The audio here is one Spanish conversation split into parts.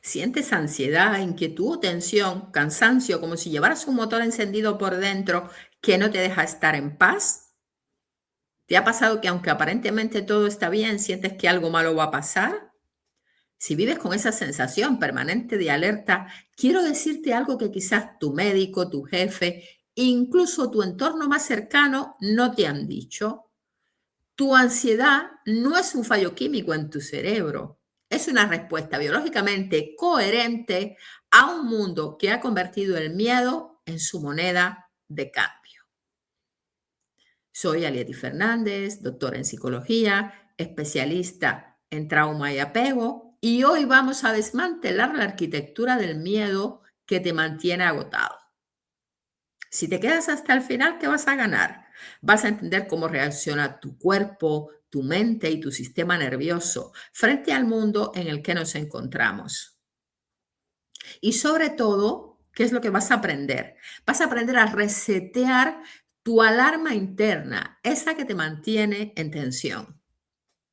Sientes ansiedad, inquietud, tensión, cansancio, como si llevaras un motor encendido por dentro que no te deja estar en paz. ¿Te ha pasado que aunque aparentemente todo está bien, sientes que algo malo va a pasar? Si vives con esa sensación permanente de alerta, quiero decirte algo que quizás tu médico, tu jefe, incluso tu entorno más cercano no te han dicho. Tu ansiedad no es un fallo químico en tu cerebro, es una respuesta biológicamente coherente a un mundo que ha convertido el miedo en su moneda de cambio. Soy Alieti Fernández, doctora en psicología, especialista en trauma y apego, y hoy vamos a desmantelar la arquitectura del miedo que te mantiene agotado. Si te quedas hasta el final, ¿qué vas a ganar? Vas a entender cómo reacciona tu cuerpo, tu mente y tu sistema nervioso frente al mundo en el que nos encontramos. Y sobre todo, ¿qué es lo que vas a aprender? Vas a aprender a resetear tu alarma interna, esa que te mantiene en tensión.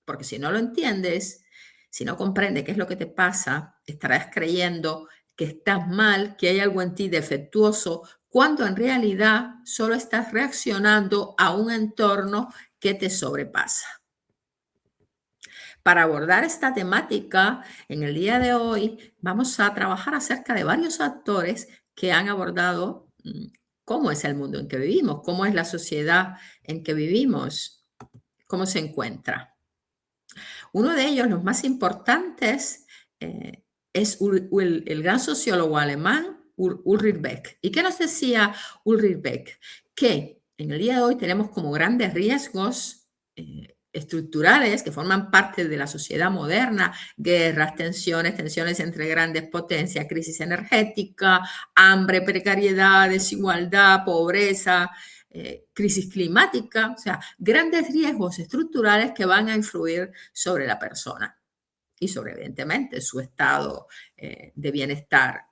Porque si no lo entiendes, si no comprendes qué es lo que te pasa, estarás creyendo que estás mal, que hay algo en ti defectuoso, cuando en realidad solo estás reaccionando a un entorno que te sobrepasa. Para abordar esta temática, en el día de hoy vamos a trabajar acerca de varios actores que han abordado cómo es el mundo en que vivimos, cómo es la sociedad en que vivimos, cómo se encuentra. Uno de ellos, los más importantes, es el gran sociólogo alemán Ulrich Beck. ¿Y qué nos decía Ulrich Beck? Que en el día de hoy tenemos como grandes riesgos estructurales que forman parte de la sociedad moderna: guerras, tensiones entre grandes potencias, crisis energética, hambre, precariedad, desigualdad, pobreza, crisis climática, o sea, grandes riesgos estructurales que van a influir sobre la persona y sobre, evidentemente, su estado de bienestar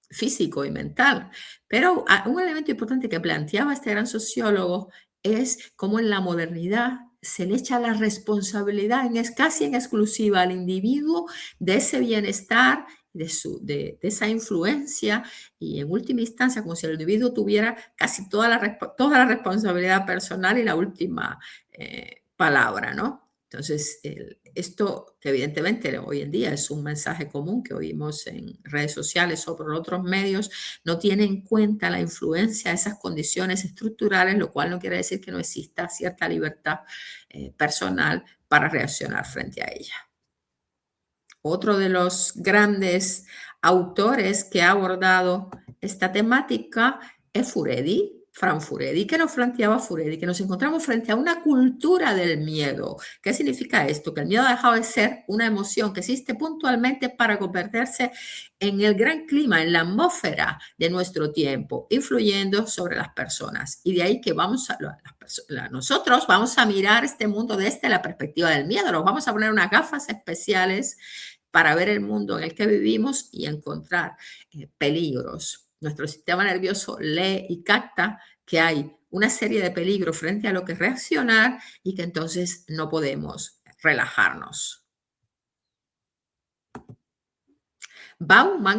físico y mental. Pero un elemento importante que planteaba este gran sociólogo es cómo en la modernidad se le echa la responsabilidad casi en exclusiva al individuo de ese bienestar, de esa influencia, y en última instancia como si el individuo tuviera casi toda la responsabilidad personal y la última palabra, ¿no? Entonces, esto que evidentemente hoy en día es un mensaje común que oímos en redes sociales o por otros medios, no tiene en cuenta la influencia de esas condiciones estructurales, lo cual no quiere decir que no exista cierta libertad personal para reaccionar frente a ella. Otro de los grandes autores que ha abordado esta temática es Frank Furedi. ¿Qué nos planteaba Furedi? Que nos encontramos frente a una cultura del miedo. ¿Qué significa esto? Que el miedo ha dejado de ser una emoción que existe puntualmente para convertirse en el gran clima, en la atmósfera de nuestro tiempo, influyendo sobre las personas. Y de ahí que nosotros vamos a mirar este mundo desde la perspectiva del miedo. Nos vamos a poner unas gafas especiales para ver el mundo en el que vivimos y encontrar peligros. Nuestro sistema nervioso lee y capta que hay una serie de peligros frente a lo que reaccionar y que entonces no podemos relajarnos.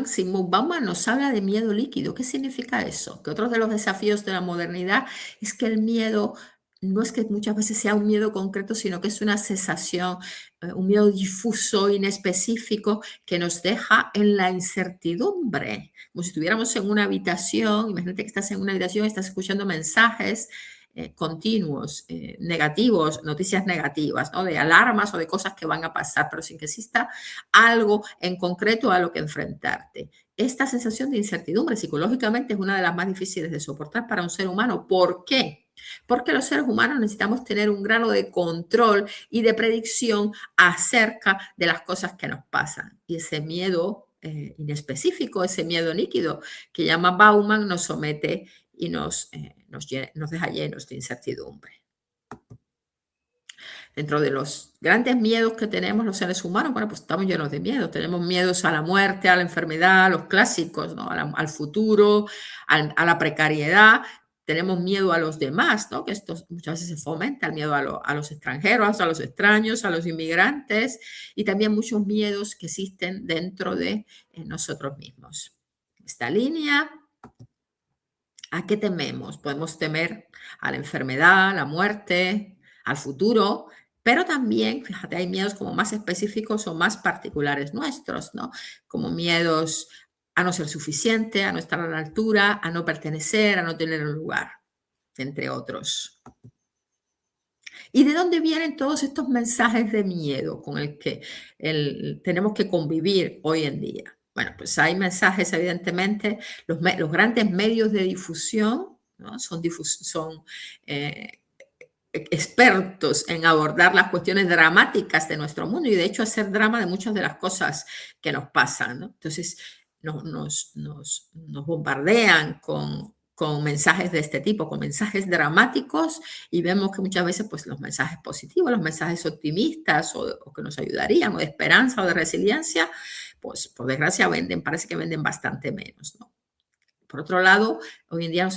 Sigmund Bauman nos habla de miedo líquido. ¿Qué significa eso? Que otro de los desafíos de la modernidad es que el miedo no es que muchas veces sea un miedo concreto, sino que es una sensación, un miedo difuso, inespecífico, que nos deja en la incertidumbre. Como si estuviéramos en una habitación, imagínate que estás en una habitación y estás escuchando mensajes continuos, negativos, noticias negativas, ¿no? De alarmas o de cosas que van a pasar, pero sin que exista algo en concreto a lo que enfrentarte. Esta sensación de incertidumbre psicológicamente es una de las más difíciles de soportar para un ser humano. ¿Por qué? Porque los seres humanos necesitamos tener un grado de control y de predicción acerca de las cosas que nos pasan. Y ese miedo inespecífico, ese miedo líquido que llama Bauman, nos somete y nos deja llenos de incertidumbre. Dentro de los grandes miedos que tenemos los seres humanos, bueno, pues estamos llenos de miedo. Tenemos miedos a la muerte, a la enfermedad, a los clásicos, ¿no? Al futuro, a la precariedad. tenemos miedo a los demás, ¿no? Que esto muchas veces se fomenta el miedo a los extranjeros, a los extraños, a los inmigrantes y también muchos miedos que existen dentro de nosotros mismos. Esta línea, ¿a qué tememos? Podemos temer a la enfermedad, a la muerte, al futuro, pero también, fíjate, hay miedos como más específicos o más particulares nuestros, ¿no? Como miedos a no ser suficiente, a no estar a la altura, a no pertenecer, a no tener un lugar, entre otros. ¿Y de dónde vienen todos estos mensajes de miedo con el que tenemos que convivir hoy en día? Bueno, pues hay mensajes, evidentemente, los grandes medios de difusión, ¿no? Son expertos en abordar las cuestiones dramáticas de nuestro mundo y de hecho hacer drama de muchas de las cosas que nos pasan, ¿no? Entonces nos bombardean con mensajes de este tipo, con mensajes dramáticos y vemos que muchas veces pues los mensajes positivos, los mensajes optimistas o que nos ayudarían o de esperanza o de resiliencia, pues por desgracia parece que venden bastante menos, ¿no? Por otro lado, hoy en día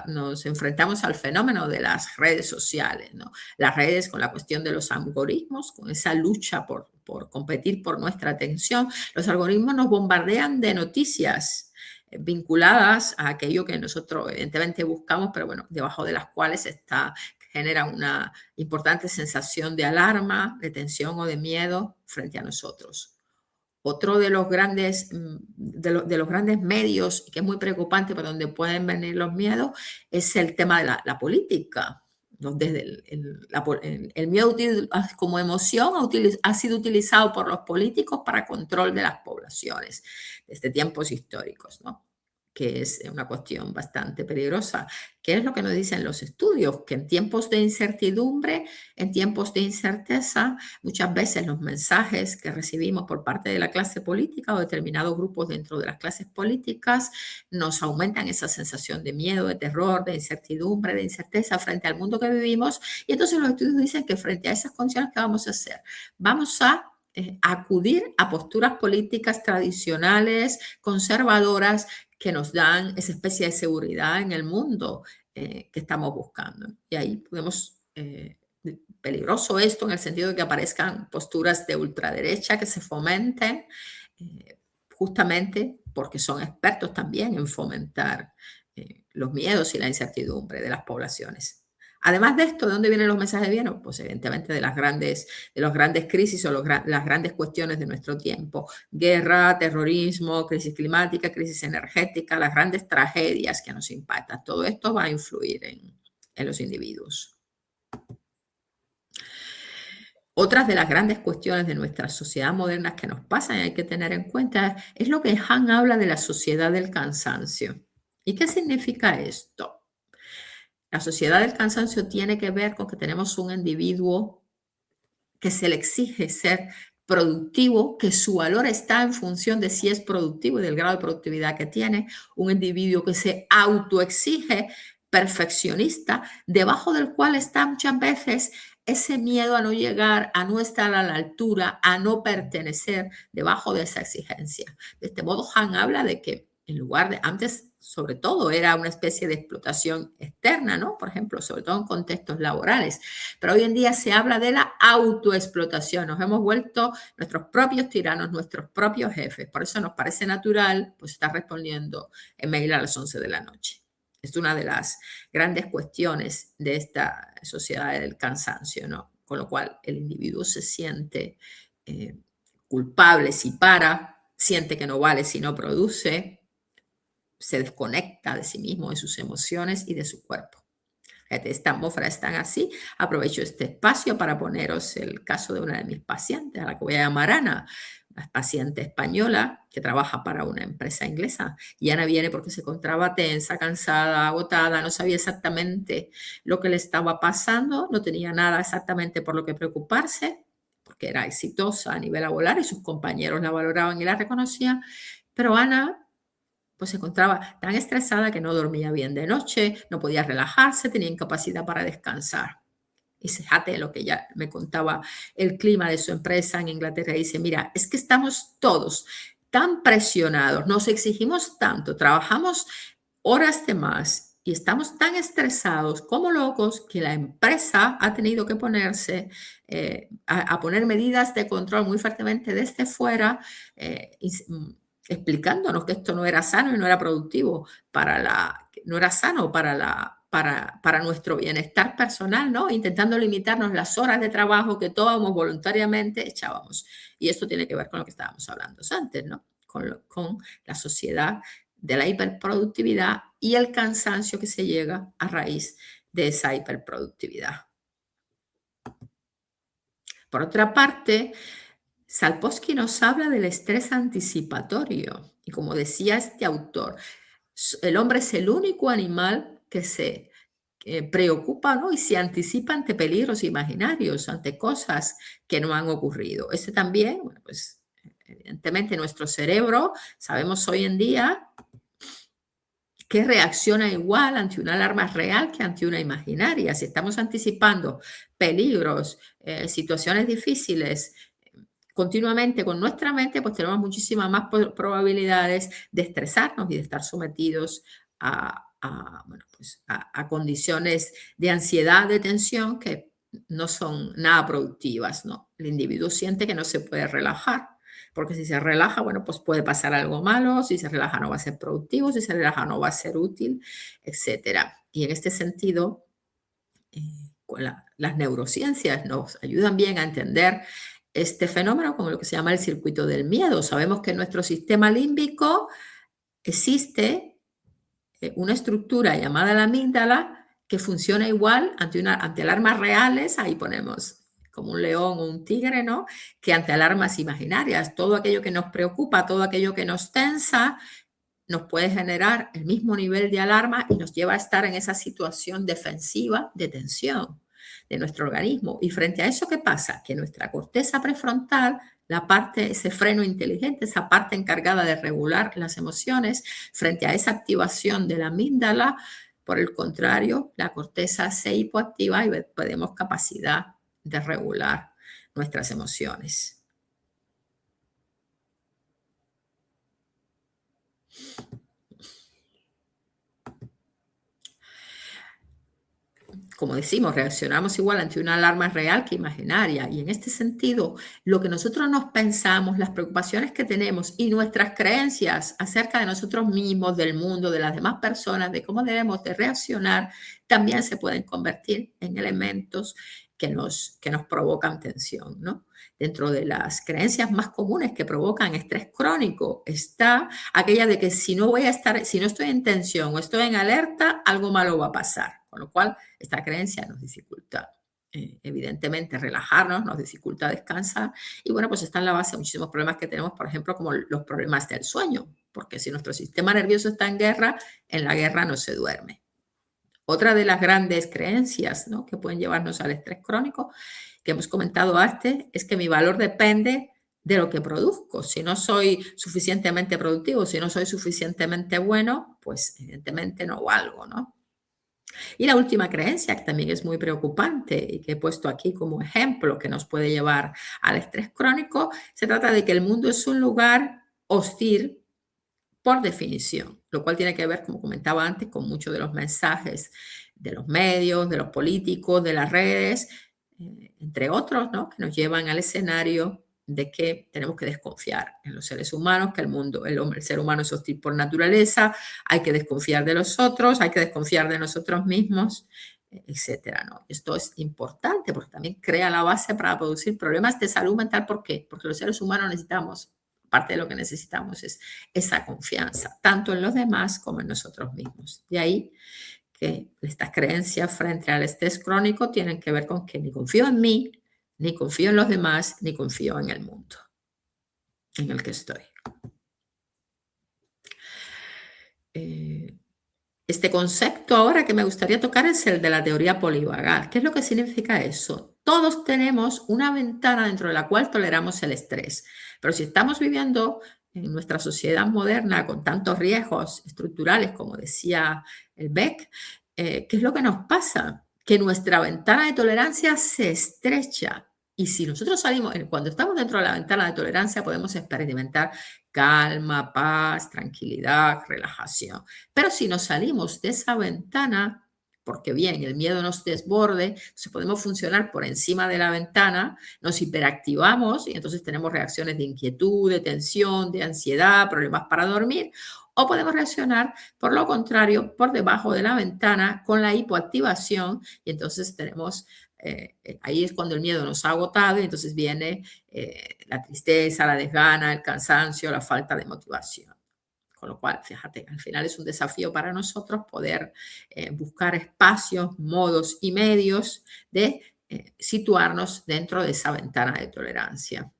nos enfrentamos al fenómeno de las redes sociales, ¿no? Las redes con la cuestión de los algoritmos, con esa lucha por competir por nuestra atención. Los algoritmos nos bombardean de noticias vinculadas a aquello que nosotros evidentemente buscamos, pero bueno, debajo de las cuales genera una importante sensación de alarma, de tensión o de miedo frente a nosotros. Otro de los grandes, de los grandes medios, que es muy preocupante, por donde pueden venir los miedos, es el tema de la política. ¿No? Desde el miedo como emoción ha sido utilizado por los políticos para control de las poblaciones desde tiempos históricos, ¿no? Que es una cuestión bastante peligrosa. ¿Qué es lo que nos dicen los estudios? Que en tiempos de incertidumbre, en tiempos de incerteza, muchas veces los mensajes que recibimos por parte de la clase política o determinados grupos dentro de las clases políticas nos aumentan esa sensación de miedo, de terror, de incertidumbre, de incerteza frente al mundo que vivimos. Y entonces los estudios dicen que frente a esas condiciones, ¿qué vamos a hacer? Vamos a acudir a posturas políticas tradicionales, conservadoras, que nos dan esa especie de seguridad en el mundo que estamos buscando. Y ahí podemos, peligroso esto en el sentido de que aparezcan posturas de ultraderecha que se fomenten, justamente porque son expertos también en fomentar los miedos y la incertidumbre de las poblaciones. Además de esto, ¿de dónde vienen los mensajes de bien? Pues evidentemente de las grandes crisis o las grandes cuestiones de nuestro tiempo. Guerra, terrorismo, crisis climática, crisis energética, las grandes tragedias que nos impactan. Todo esto va a influir en los individuos. Otras de las grandes cuestiones de nuestra sociedad moderna que nos pasan y hay que tener en cuenta es lo que Han habla de la sociedad del cansancio. ¿Y qué significa esto? La sociedad del cansancio tiene que ver con que tenemos un individuo que se le exige ser productivo, que su valor está en función de si es productivo y del grado de productividad que tiene, un individuo que se autoexige perfeccionista, debajo del cual está muchas veces ese miedo a no llegar, a no estar a la altura, a no pertenecer debajo de esa exigencia. De este modo, Han habla de que en lugar de antes, sobre todo, era una especie de explotación externa, ¿no? Por ejemplo, sobre todo en contextos laborales. Pero hoy en día se habla de la autoexplotación. Nos hemos vuelto nuestros propios tiranos, nuestros propios jefes. Por eso nos parece natural, pues, estar respondiendo en mail a las 11 de la noche. Es una de las grandes cuestiones de esta sociedad del cansancio, ¿no? Con lo cual el individuo se siente culpable si para, siente que no vale si no produce, se desconecta de sí mismo, de sus emociones y de su cuerpo. Esta atmósfera es tan así. Aprovecho este espacio para poneros el caso de una de mis pacientes, a la que voy a llamar Ana, una paciente española que trabaja para una empresa inglesa. Y Ana viene porque se encontraba tensa, cansada, agotada, no sabía exactamente lo que le estaba pasando, no tenía nada exactamente por lo que preocuparse, porque era exitosa a nivel laboral y sus compañeros la valoraban y la reconocían. Pero Ana pues se encontraba tan estresada que no dormía bien de noche, no podía relajarse, tenía incapacidad para descansar. Y fíjate lo que ella me contaba, el clima de su empresa en Inglaterra. Dice, mira, es que estamos todos tan presionados, nos exigimos tanto, trabajamos horas de más y estamos tan estresados como locos que la empresa ha tenido que ponerse a poner medidas de control muy fuertemente desde fuera, explicándonos que esto no era sano y no era productivo que no era sano para nuestro bienestar personal, ¿no? Intentando limitarnos las horas de trabajo que todos voluntariamente echábamos. Y esto tiene que ver con lo que estábamos hablando antes, ¿no? Con la sociedad de la hiperproductividad y el cansancio que se llega a raíz de esa hiperproductividad. Por otra parte, Salposky nos habla del estrés anticipatorio y como decía este autor, el hombre es el único animal que se preocupa, ¿no? Y se anticipa ante peligros imaginarios, ante cosas que no han ocurrido. Este también, bueno, pues evidentemente nuestro cerebro, sabemos hoy en día que reacciona igual ante una alarma real que ante una imaginaria. Si estamos anticipando peligros, situaciones difíciles continuamente con nuestra mente, pues tenemos muchísimas más probabilidades de estresarnos y de estar sometidos bueno, pues a condiciones de ansiedad, de tensión que no son nada productivas, ¿no? El individuo siente que no se puede relajar. Porque si se relaja, bueno, pues puede pasar algo malo, si se relaja no va a ser productivo, si se relaja no va a ser útil, etcétera. Y en este sentido, eh, las neurociencias nos ayudan bien a entender este fenómeno como lo que se llama el circuito del miedo. Sabemos que en nuestro sistema límbico existe una estructura llamada la amígdala que funciona igual ante alarmas reales, ahí ponemos como un león o un tigre, ¿no? Que ante alarmas imaginarias. Todo aquello que nos preocupa, todo aquello que nos tensa, nos puede generar el mismo nivel de alarma y nos lleva a estar en esa situación defensiva de tensión de nuestro organismo. Y frente a eso, ¿qué pasa? Que nuestra corteza prefrontal, la parte, ese freno inteligente, esa parte encargada de regular las emociones, frente a esa activación de la amígdala, por el contrario, la corteza se hipoactiva y perdemos capacidad de regular nuestras emociones. Como decimos, reaccionamos igual ante una alarma real que imaginaria. Y en este sentido, lo que nosotros nos pensamos, las preocupaciones que tenemos y nuestras creencias acerca de nosotros mismos, del mundo, de las demás personas, de cómo debemos de reaccionar, también se pueden convertir en elementos que nos provocan tensión, ¿no? Dentro de las creencias más comunes que provocan estrés crónico está aquella de que si no estoy en tensión o estoy en alerta, algo malo va a pasar. Con lo cual, esta creencia nos dificulta, evidentemente, relajarnos, nos dificulta descansar. Y bueno, pues está en la base de muchísimos problemas que tenemos, por ejemplo, como los problemas del sueño, porque si nuestro sistema nervioso está en la guerra no se duerme. Otra de las grandes creencias, ¿no?, que pueden llevarnos al estrés crónico, que hemos comentado antes, es que mi valor depende de lo que produzco. Si no soy suficientemente productivo, si no soy suficientemente bueno, pues evidentemente no valgo, ¿no? Y la última creencia, que también es muy preocupante y que he puesto aquí como ejemplo que nos puede llevar al estrés crónico, se trata de que el mundo es un lugar hostil por definición, lo cual tiene que ver, como comentaba antes, con muchos de los mensajes de los medios, de los políticos, de las redes, entre otros, ¿no?, que nos llevan al escenario de que tenemos que desconfiar en los seres humanos, que el ser humano es hostil por naturaleza, hay que desconfiar de los otros, hay que desconfiar de nosotros mismos, etcétera, ¿no? Esto es importante porque también crea la base para producir problemas de salud mental. ¿Por qué? Porque los seres humanos necesitamos, parte de lo que necesitamos es esa confianza, tanto en los demás como en nosotros mismos. De ahí que estas creencias frente al estrés crónico tienen que ver con que ni confío en mí, ni confío en los demás, ni confío en el mundo en el que estoy. Este concepto ahora que me gustaría tocar es el de la teoría polivagal. ¿Qué es lo que significa eso? Todos tenemos una ventana dentro de la cual toleramos el estrés, pero si estamos viviendo en nuestra sociedad moderna con tantos riesgos estructurales, como decía el Beck, ¿qué es lo que nos pasa? Que nuestra ventana de tolerancia se estrecha Y si nosotros salimos, cuando estamos dentro de la ventana de tolerancia, podemos experimentar calma, paz, tranquilidad, relajación. Pero si nos salimos de esa ventana, porque bien, el miedo nos desborde, entonces podemos funcionar por encima de la ventana, nos hiperactivamos y entonces tenemos reacciones de inquietud, de tensión, de ansiedad, problemas para dormir, o podemos reaccionar, por lo contrario, por debajo de la ventana con la hipoactivación y entonces tenemos ahí es cuando el miedo nos ha agotado y entonces viene la tristeza, la desgana, el cansancio, la falta de motivación. Con lo cual, fíjate, al final es un desafío para nosotros poder buscar espacios, modos y medios de situarnos dentro de esa ventana de tolerancia,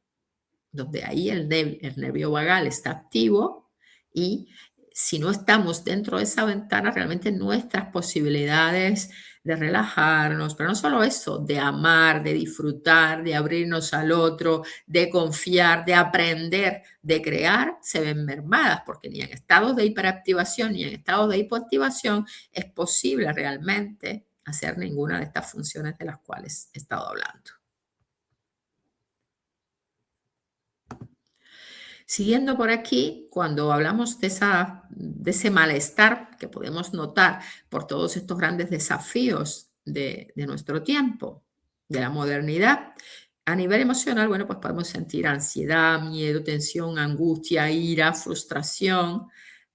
donde ahí el nervio vagal está activo y si no estamos dentro de esa ventana, realmente nuestras posibilidades de relajarnos, pero no solo eso, de amar, de disfrutar, de abrirnos al otro, de confiar, de aprender, de crear, se ven mermadas, porque ni en estados de hiperactivación ni en estados de hipoactivación es posible realmente hacer ninguna de estas funciones de las cuales he estado hablando. Siguiendo por aquí, cuando hablamos de ese malestar que podemos notar por todos estos grandes desafíos de nuestro tiempo, de la modernidad, a nivel emocional, bueno, pues podemos sentir ansiedad, miedo, tensión, angustia, ira, frustración,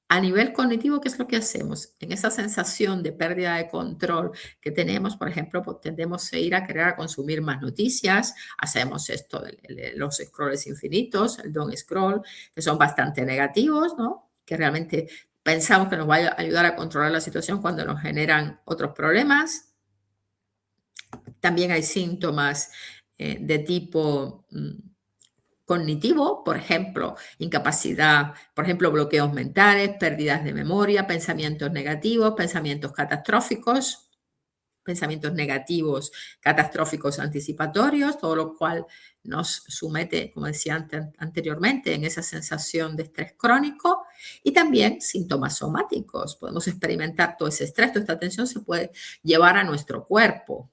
a nivel cognitivo, ¿qué es lo que hacemos? En esa sensación de pérdida de control que tenemos, por ejemplo, pues tendemos a ir a querer a consumir más noticias, hacemos esto, los scrolls infinitos, el don't scroll, que son bastante negativos, ¿no? Que realmente pensamos que nos va a ayudar a controlar la situación cuando nos generan otros problemas. También hay síntomas de tipo cognitivo, por ejemplo, incapacidad, por ejemplo, bloqueos mentales, pérdidas de memoria, pensamientos negativos, pensamientos negativos, catastróficos anticipatorios, todo lo cual nos somete, como decía anteriormente, en esa sensación de estrés crónico y también síntomas somáticos. Podemos experimentar todo ese estrés, toda esta tensión se puede llevar a nuestro cuerpo.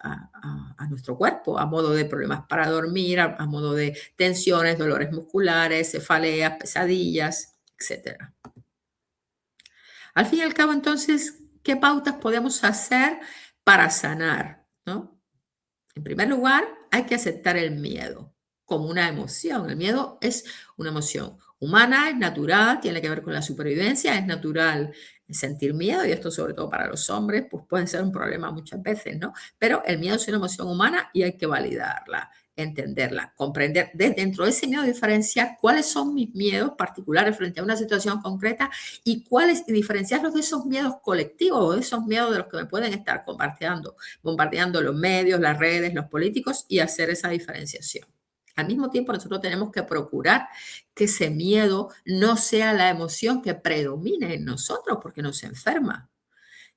A nuestro cuerpo, a modo de problemas para dormir, a modo de tensiones, dolores musculares, cefaleas, pesadillas, etcétera. Al fin y al cabo, entonces, ¿qué pautas podemos hacer para sanar? ¿No? En primer lugar, hay que aceptar el miedo como una emoción. El miedo es una emoción humana, es natural, tiene que ver con la supervivencia, es natural sentir miedo y esto sobre todo para los hombres, pues puede ser un problema muchas veces, ¿no? Pero el miedo es una emoción humana y hay que validarla, entenderla, comprender dentro de ese miedo diferenciar cuáles son mis miedos particulares frente a una situación concreta y cuáles y diferenciarlos de esos miedos colectivos o de esos miedos de los que me pueden estar bombardeando los medios, las redes, los políticos y hacer esa diferenciación. Al mismo tiempo, nosotros tenemos que procurar que ese miedo no sea la emoción que predomine en nosotros porque nos enferma.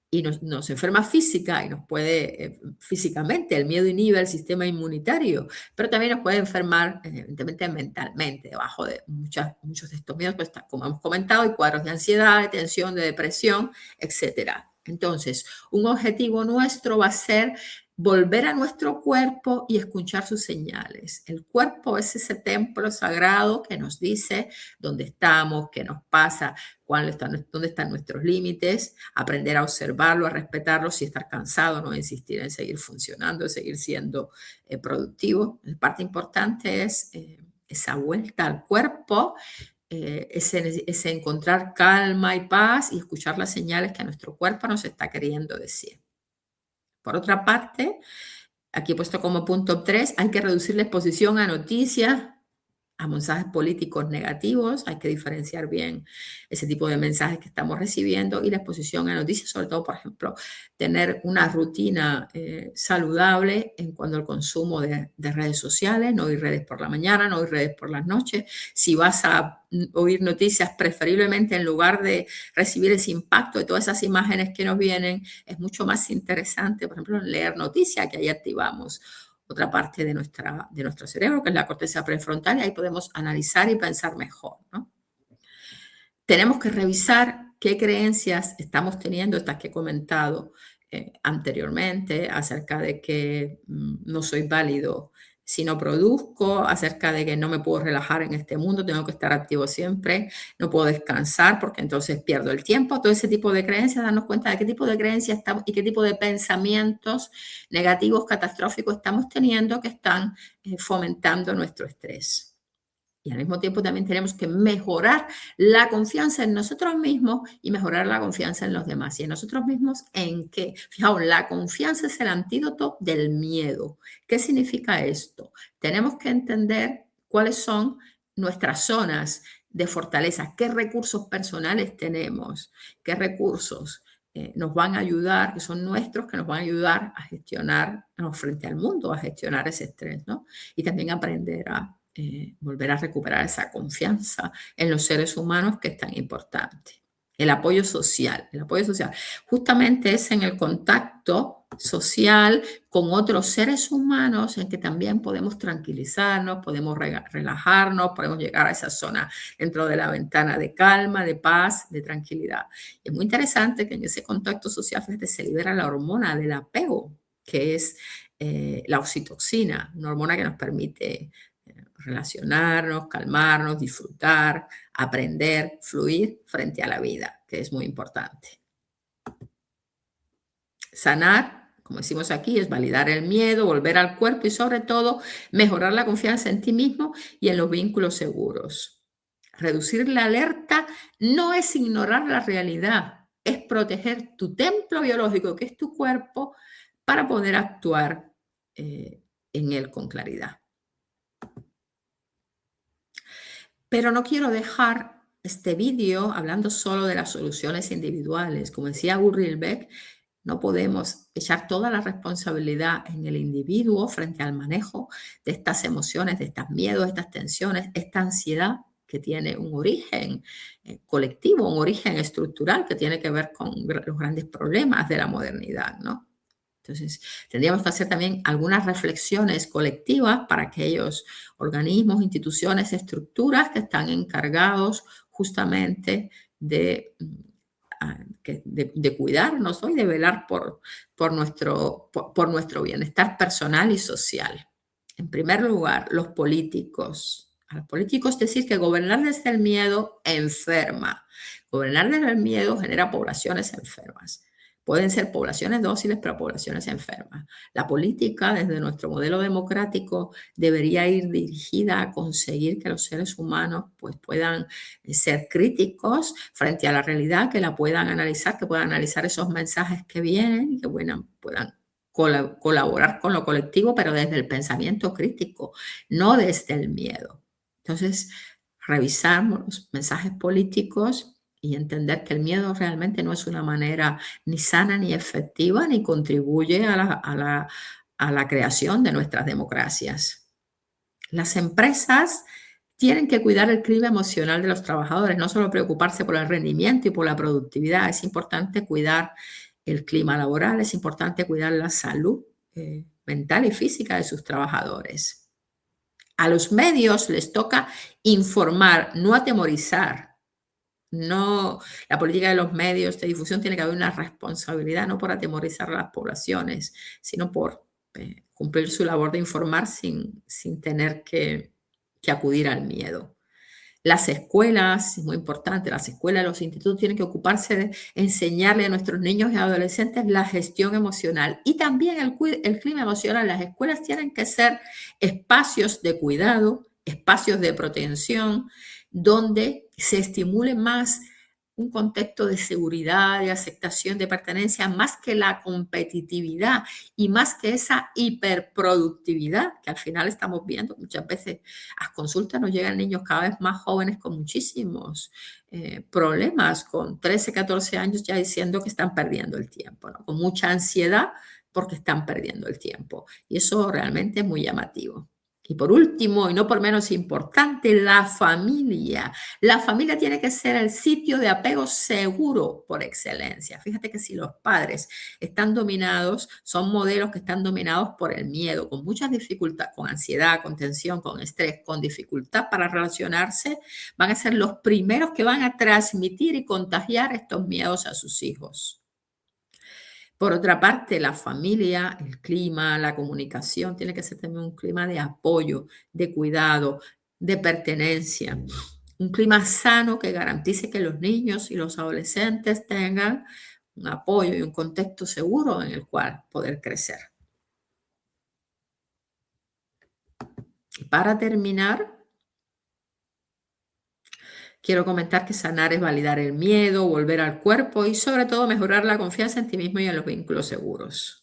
Y nos enferma física y nos puede, físicamente, el miedo inhibe el sistema inmunitario, pero también nos puede enfermar, evidentemente, mentalmente. Debajo de muchos de estos miedos, pues, como hemos comentado, hay cuadros de ansiedad, de tensión, de depresión, etcétera. Entonces, un objetivo nuestro va a ser volver a nuestro cuerpo y escuchar sus señales. El cuerpo es ese templo sagrado que nos dice dónde estamos, qué nos pasa, dónde están nuestros límites, aprender a observarlo, a respetarlo, si estar cansado, no insistir en seguir funcionando, seguir siendo productivo. La parte importante es esa vuelta al cuerpo, ese encontrar calma y paz y escuchar las señales que nuestro cuerpo nos está queriendo decir. Por otra parte, aquí he puesto como punto 3, hay que reducir la exposición a noticias, a mensajes políticos negativos, hay que diferenciar bien ese tipo de mensajes que estamos recibiendo y la exposición a noticias, sobre todo, por ejemplo, tener una rutina saludable en cuanto al consumo de redes sociales, no oír redes por la mañana, no oír redes por las noches. Si vas a oír noticias, preferiblemente en lugar de recibir ese impacto de todas esas imágenes que nos vienen, es mucho más interesante, por ejemplo, leer noticias, que ahí activamos otra parte de nuestro cerebro, que es la corteza prefrontal, y ahí podemos analizar y pensar mejor, ¿no? Tenemos que revisar qué creencias estamos teniendo, estas que he comentado, anteriormente, acerca de que no soy válido si no produzco, acerca de que no me puedo relajar en este mundo, tengo que estar activo siempre, no puedo descansar porque entonces pierdo el tiempo. Todo ese tipo de creencias, darnos cuenta de qué tipo de creencias estamos y qué tipo de pensamientos negativos, catastróficos estamos teniendo que están fomentando nuestro estrés. Y al mismo tiempo también tenemos que mejorar la confianza en nosotros mismos y mejorar la confianza en los demás. ¿Y en nosotros mismos en qué? Fijaos, la confianza es el antídoto del miedo. ¿Qué significa esto? Tenemos que entender cuáles son nuestras zonas de fortaleza, qué recursos personales tenemos, qué recursos nos van a ayudar, que son nuestros, que nos van a ayudar a gestionarnos frente al mundo, a gestionar ese estrés, ¿no? Y también aprender a volver a recuperar esa confianza en los seres humanos que es tan importante. El apoyo social. El apoyo social justamente es en el contacto social con otros seres humanos en que también podemos tranquilizarnos, podemos relajarnos, podemos llegar a esa zona dentro de la ventana de calma, de paz, de tranquilidad. Y es muy interesante que en ese contacto social, fíjate, se libera la hormona del apego, que es la oxitocina, una hormona que nos permite relacionarnos, calmarnos, disfrutar, aprender, fluir frente a la vida, que es muy importante. Sanar, como decimos aquí, es validar el miedo, volver al cuerpo y sobre todo mejorar la confianza en ti mismo y en los vínculos seguros. Reducir la alerta no es ignorar la realidad, es proteger tu templo biológico, que es tu cuerpo, para poder actuar en él con claridad. Pero no quiero dejar este vídeo hablando solo de las soluciones individuales. Como decía Ulrich Beck, no podemos echar toda la responsabilidad en el individuo frente al manejo de estas emociones, de estos miedos, de estas tensiones, esta ansiedad que tiene un origen colectivo, un origen estructural que tiene que ver con los grandes problemas de la modernidad, ¿no? Entonces, tendríamos que hacer también algunas reflexiones colectivas para aquellos organismos, instituciones, estructuras que están encargados justamente de cuidarnos, ¿no? Y de velar por nuestro bienestar personal y social. En primer lugar, los políticos. A los políticos decir que gobernar desde el miedo enferma. Gobernar desde el miedo genera poblaciones enfermas. Pueden ser poblaciones dóciles, pero poblaciones enfermas. La política, desde nuestro modelo democrático, debería ir dirigida a conseguir que los seres humanos pues, puedan ser críticos frente a la realidad, que la puedan analizar, que puedan analizar esos mensajes que vienen y que puedan colaborar con lo colectivo, pero desde el pensamiento crítico, no desde el miedo. Entonces, revisamos los mensajes políticos y entender que el miedo realmente no es una manera ni sana ni efectiva ni contribuye a la creación de nuestras democracias. Las empresas tienen que cuidar el clima emocional de los trabajadores, no solo preocuparse por el rendimiento y por la productividad. Es importante cuidar el clima laboral, es importante cuidar la salud mental y física de sus trabajadores. A los medios les toca informar, no atemorizar. No, la política de los medios de difusión tiene que haber una responsabilidad, no por atemorizar a las poblaciones, sino por cumplir su labor de informar sin tener que acudir al miedo. Las escuelas, es muy importante, las escuelas, los institutos tienen que ocuparse de enseñarle a nuestros niños y adolescentes la gestión emocional y también el clima emocional. Las escuelas tienen que ser espacios de cuidado, espacios de protección, donde se estimule más un contexto de seguridad, de aceptación, de pertenencia, más que la competitividad y más que esa hiperproductividad que al final estamos viendo. Muchas veces a consultas nos llegan niños cada vez más jóvenes con muchísimos problemas, con 13, 14 años ya diciendo que están perdiendo el tiempo, ¿no? Con mucha ansiedad porque están perdiendo el tiempo. Y eso realmente es muy llamativo. Y por último, y no por menos importante, la familia. La familia tiene que ser el sitio de apego seguro por excelencia. Fíjate que si los padres están dominados, son modelos que están dominados por el miedo, con mucha dificultad, con ansiedad, con tensión, con estrés, con dificultad para relacionarse, van a ser los primeros que van a transmitir y contagiar estos miedos a sus hijos. Por otra parte, la familia, el clima, la comunicación, tiene que ser también un clima de apoyo, de cuidado, de pertenencia. Un clima sano que garantice que los niños y los adolescentes tengan un apoyo y un contexto seguro en el cual poder crecer. Y para terminar, quiero comentar que sanar es validar el miedo, volver al cuerpo y sobre todo mejorar la confianza en ti mismo y en los vínculos seguros.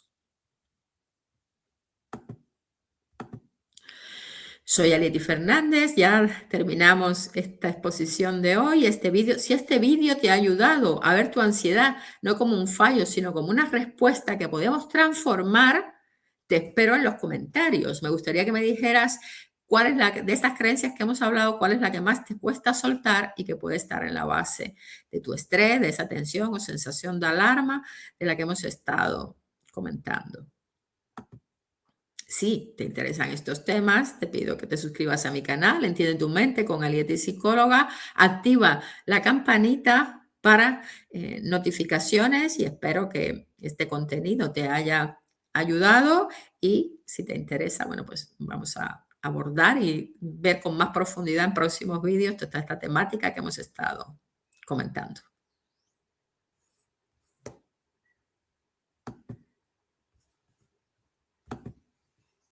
Soy Alieti Fernández, ya terminamos esta exposición de hoy, este vídeo. Si este vídeo te ha ayudado a ver tu ansiedad no como un fallo, sino como una respuesta que podemos transformar, te espero en los comentarios. Me gustaría que me dijeras cuál es la de estas creencias que hemos hablado, cuál es la que más te cuesta soltar y que puede estar en la base de tu estrés, de esa tensión o sensación de alarma de la que hemos estado comentando. Si te interesan estos temas, te pido que te suscribas a mi canal, Entiende tu mente con Alieti Psicóloga. Activa la campanita para notificaciones y espero que este contenido te haya ayudado y si te interesa, bueno, pues vamos a abordar y ver con más profundidad en próximos vídeos toda esta temática que hemos estado comentando.